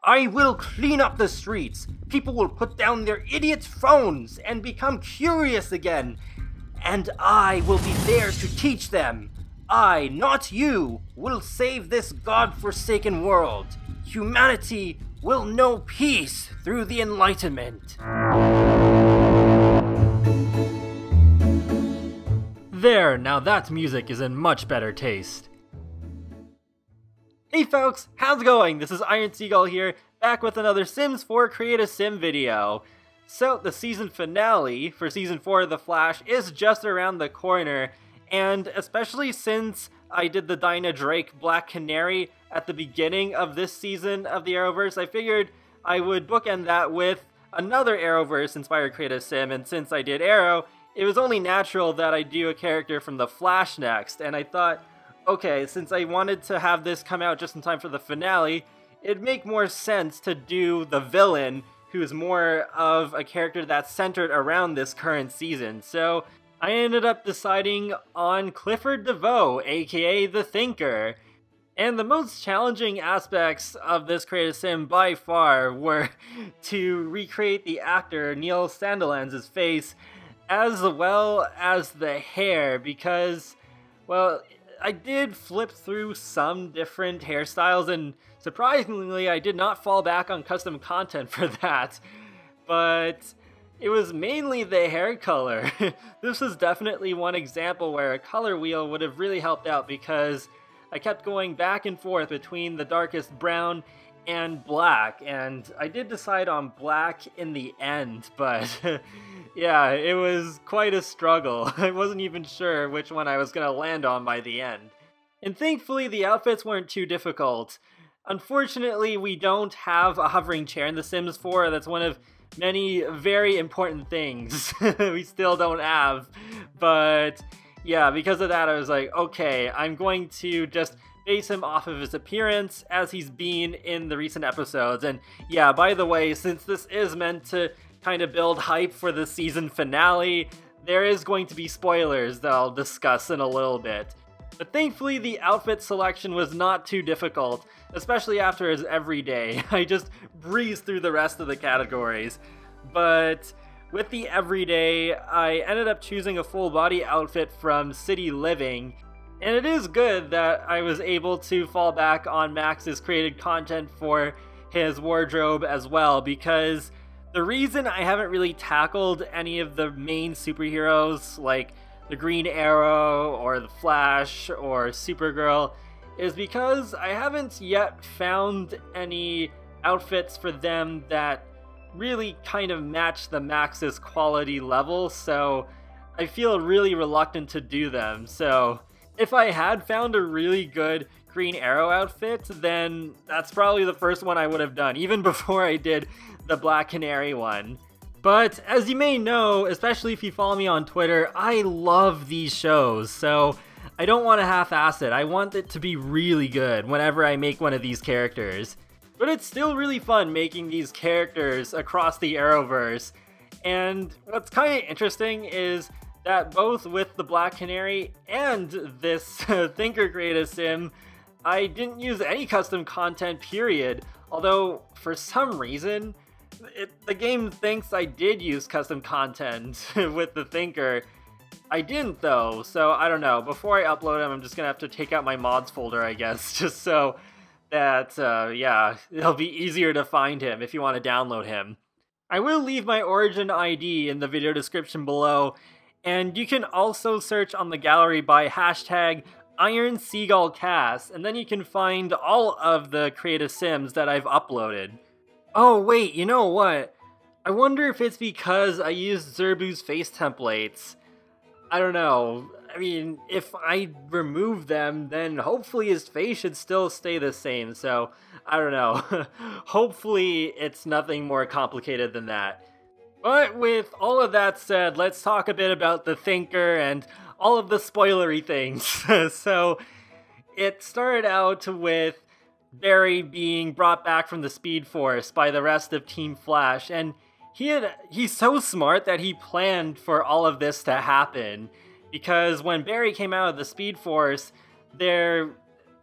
I will clean up the streets. People will put down their idiot phones and become curious again. And I will be there to teach them. I, not you, will save this god-forsaken world. Humanity will know peace through the Enlightenment. There, now that music is in much better taste. Hey folks, how's it going? This is Iron Seagull here, back with another Sims 4 Create a Sim video. So, the season finale for Season 4 of The Flash is just around the corner, and especially since I did the Dinah Drake Black Canary at the beginning of this season of the Arrowverse, I figured I would bookend that with another Arrowverse-inspired Create a Sim, and since I did Arrow, it was only natural that I do a character from The Flash next, and I thought, okay, since I wanted to have this come out just in time for the finale, it'd make more sense to do the villain, who's more of a character that's centered around this current season. So I ended up deciding on Clifford DeVoe, aka The Thinker. And the most challenging aspects of this Create a Sim by far were to recreate the actor Neil Sandilands' face, as well as the hair, because, well, I did flip through some different hairstyles, and surprisingly, I did not fall back on custom content for that. But it was mainly the hair color. This is definitely one example where a color wheel would have really helped out, because I kept going back and forth between the darkest brown and black, and I did decide on black in the end, but yeah, it was quite a struggle. I wasn't even sure which one I was going to land on by the end. And thankfully, the outfits weren't too difficult. Unfortunately, we don't have a hovering chair in The Sims 4. That's one of many very important things we still don't have. But yeah, because of that, I was like, okay, I'm going to just base him off of his appearance as he's been in the recent episodes. And yeah, by the way, since this is meant to kind of build hype for the season finale, there is going to be spoilers that I'll discuss in a little bit. But thankfully, the outfit selection was not too difficult, especially after his everyday. I just breezed through the rest of the categories. But with the everyday, I ended up choosing a full body outfit from City Living. And it is good that I was able to fall back on Max's created content for his wardrobe as well, because the reason I haven't really tackled any of the main superheroes like the Green Arrow or the Flash or Supergirl is because I haven't yet found any outfits for them that really kind of match the Max's quality level, so I feel really reluctant to do them. So if I had found a really good Green Arrow outfit, then that's probably the first one I would have done, even before I did the Black Canary one. But as you may know, especially if you follow me on Twitter, I love these shows, so I don't want to half-ass it. I want it to be really good whenever I make one of these characters. But it's still really fun making these characters across the Arrowverse. And what's kind of interesting is that both with the Black Canary and this Thinker Create a Sim, I didn't use any custom content, period. Although, for some reason, the game thinks I did use custom content with the Thinker. I didn't though, so I don't know. Before I upload him, I'm just gonna have to take out my mods folder, I guess, just so that, yeah, it'll be easier to find him if you want to download him. I will leave my origin ID in the video description below, and you can also search on the gallery by hashtag IronSeagullCast, and then you can find all of the Create a Sims that I've uploaded. Oh wait, you know what? I wonder if it's because I used Zerbu's face templates. I don't know. I mean, if I remove them, then hopefully his face should still stay the same, so I don't know. Hopefully it's nothing more complicated than that. But with all of that said, let's talk a bit about the Thinker and all of the spoilery things. So it started out with Barry being brought back from the Speed Force by the rest of Team Flash, and he's so smart that he planned for all of this to happen, because when Barry came out of the Speed Force, there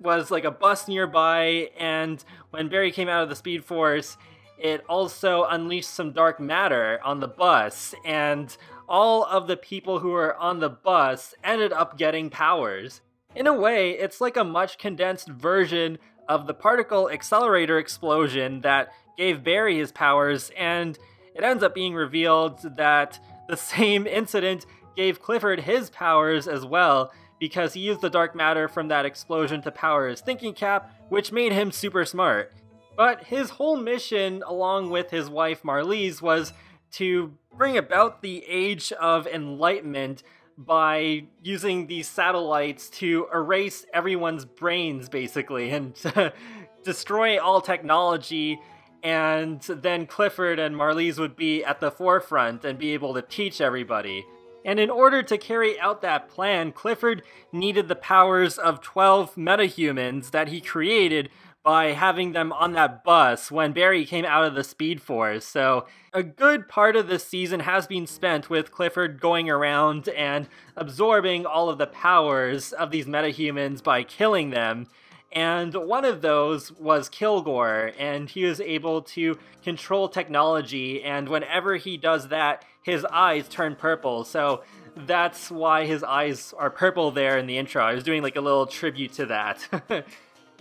was like a bus nearby, and when Barry came out of the Speed Force, it also unleashed some dark matter on the bus, and all of the people who were on the bus ended up getting powers. In a way, it's like a much condensed version of the particle accelerator explosion that gave Barry his powers, and it ends up being revealed that the same incident gave Clifford his powers as well, because he used the dark matter from that explosion to power his thinking cap, which made him super smart. But his whole mission, along with his wife Marlize, was to bring about the Age of Enlightenment by using these satellites to erase everyone's brains, basically, and destroy all technology, and then Clifford and Marlize would be at the forefront and be able to teach everybody. And in order to carry out that plan, Clifford needed the powers of 12 metahumans that he created by having them on that bus when Barry came out of the Speed Force. So a good part of this season has been spent with Clifford going around and absorbing all of the powers of these metahumans by killing them. And one of those was Kilgore, and he was able to control technology, and whenever he does that, his eyes turn purple, so that's why his eyes are purple there in the intro. I was doing like a little tribute to that.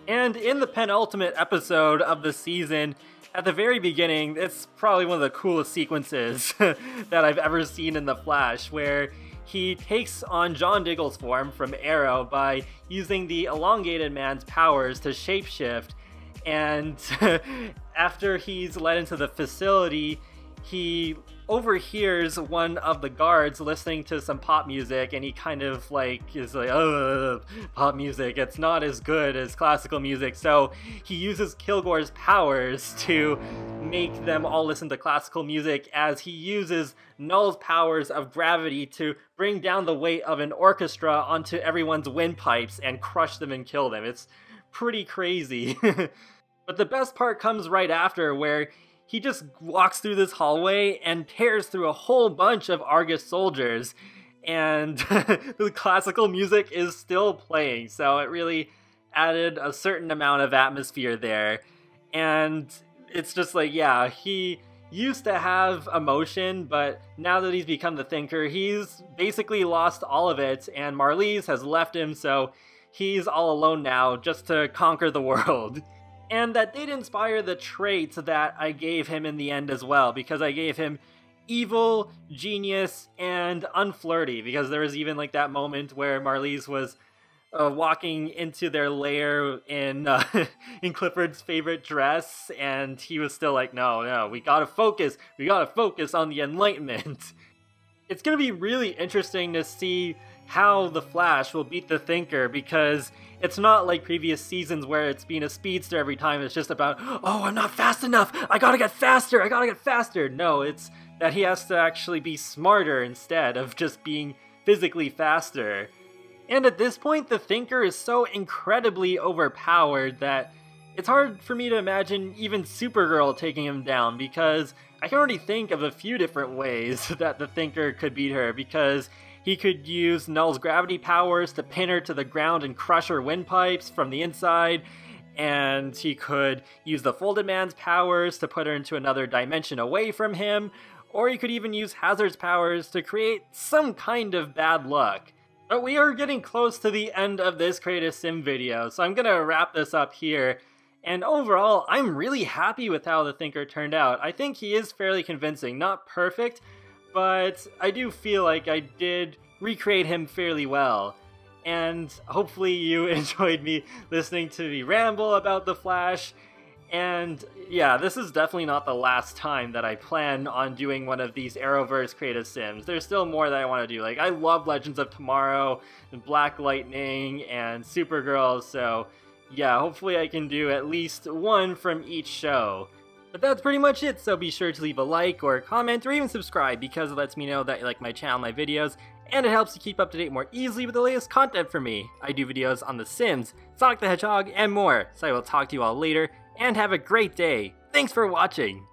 And in the penultimate episode of the season, at the very beginning, it's probably one of the coolest sequences that I've ever seen in The Flash, where he takes on John Diggle's form from Arrow by using the elongated man's powers to shapeshift, and after he's led into the facility, he overhears one of the guards listening to some pop music, and he kind of like is like, oh, pop music, it's not as good as classical music, so he uses Kilgore's powers to make them all listen to classical music, as he uses Null's powers of gravity to bring down the weight of an orchestra onto everyone's windpipes and crush them and kill them. It's pretty crazy. But the best part comes right after, where he just walks through this hallway and tears through a whole bunch of Argus soldiers, and the classical music is still playing, so it really added a certain amount of atmosphere there. And it's just like, yeah, he used to have emotion, but now that he's become the Thinker, he's basically lost all of it, and Marlize has left him, so he's all alone now just to conquer the world. And that did inspire the traits that I gave him in the end as well, because I gave him evil, genius, and unflirty, because there was even like that moment where Marlize was walking into their lair in Clifford's favorite dress, and he was still like, no, we gotta focus on the Enlightenment. It's gonna be really interesting to see how the Flash will beat the Thinker, because it's not like previous seasons where it's been a speedster every time. It's just about, oh, I'm not fast enough, I gotta get faster. No, it's that he has to actually be smarter instead of just being physically faster. And at this point, the Thinker is so incredibly overpowered that it's hard for me to imagine even Supergirl taking him down, because I can already think of a few different ways that the Thinker could beat her, because he could use Null's gravity powers to pin her to the ground and crush her windpipes from the inside, and he could use the Folded Man's powers to put her into another dimension away from him, or he could even use Hazard's powers to create some kind of bad luck. But we are getting close to the end of this Create a Sim video, so I'm gonna wrap this up here. And overall, I'm really happy with how the Thinker turned out. I think he is fairly convincing, not perfect, but I do feel like I did recreate him fairly well. And hopefully you enjoyed me listening to me ramble about the Flash. And yeah, this is definitely not the last time that I plan on doing one of these Arrowverse Create a Sims. There's still more that I want to do. Like, I love Legends of Tomorrow, and Black Lightning, and Supergirl, so yeah, hopefully I can do at least one from each show. But that's pretty much it, so be sure to leave a like or comment or even subscribe, because it lets me know that you like my channel, my videos, and it helps to keep up to date more easily with the latest content from me. I do videos on The Sims, Sonic the Hedgehog, and more, so I will talk to you all later, and have a great day. Thanks for watching!